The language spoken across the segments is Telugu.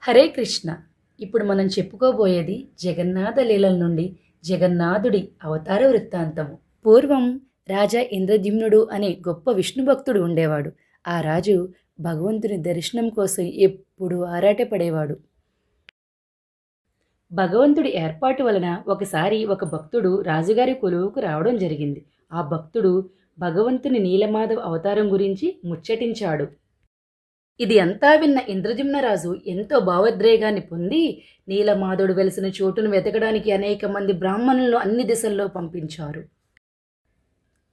హరే కృష్ణ. ఇప్పుడు మనం చెప్పుకోబోయేది జగన్నాథ లీలల నుండి జగన్నాథుడి అవతార వృత్తాంతము. పూర్వం రాజా ఇంద్రద్యుమ్నుడు అనే గొప్ప విష్ణు భక్తుడు ఉండేవాడు. ఆ రాజు భగవంతుని దర్శనం కోసం ఎప్పుడూ ఆరాటపడేవాడు. భగవంతుడి ఏర్పాటు వలన ఒకసారి ఒక భక్తుడు రాజుగారి కొలువుకు రావడం జరిగింది. ఆ భక్తుడు భగవంతుని నీలమాధవ అవతారం గురించి ముచ్చటించాడు. ఇది అంతా విన్న ఇంద్రజిమ్నరాజు ఎంతో భావోద్రేగాన్ని పొంది నీలమాధవుడు వెలిసిన చోటును వెతకడానికి అనేక మంది బ్రాహ్మణులను అన్ని దిశల్లో పంపించారు.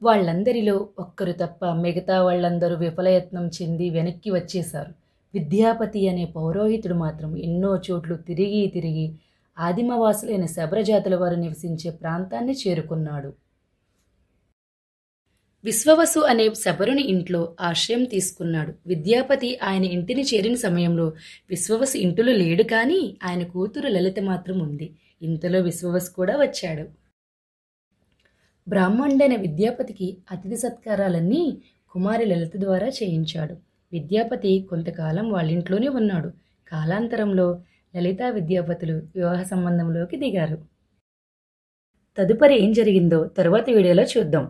వాళ్ళందరిలో ఒక్కరు తప్ప మిగతా వాళ్ళందరూ విఫలయత్నం చెంది వెనక్కి వచ్చేశారు. విద్యాపతి అనే పౌరోహితుడు మాత్రం ఎన్నో చోట్లు తిరిగి తిరిగి ఆదిమవాసులైన శబరజాతుల వారు నివసించే ప్రాంతాన్ని చేరుకున్నాడు. విశ్వవసు అనే శబరుని ఇంట్లో ఆశ్రయం తీసుకున్నాడు. విద్యాపతి ఆయన ఇంటిని చేరిన సమయంలో విశ్వవసు ఇంటిలో లేడు, కానీ ఆయన కూతురు లలిత మాత్రం ఉంది. ఇంతలో విశ్వవసు కూడా వచ్చాడు. బ్రాహ్మణుడైన విద్యాపతికి అతిథి సత్కారాలన్నీ కుమారి లలిత ద్వారా చేయించాడు. విద్యాపతి కొంతకాలం వాళ్ళింట్లోనే ఉన్నాడు. కాలాంతరంలో లలితా విద్యాపతులు వివాహ సంబంధంలోకి దిగారు. తదుపరి ఏం జరిగిందో తరువాత వీడియోలో చూద్దాం.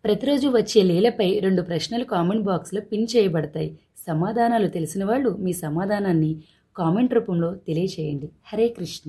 ప్రతిరోజు వచ్చే లీలపై 2 ప్రశ్నలు కామెంట్ బాక్స్లో పిన్ చేయబడతాయి. సమాధానాలు తెలిసిన వాళ్ళు మీ సమాధానాన్ని కామెంట్ రూపంలో తెలియచేయండి. హరే కృష్ణ.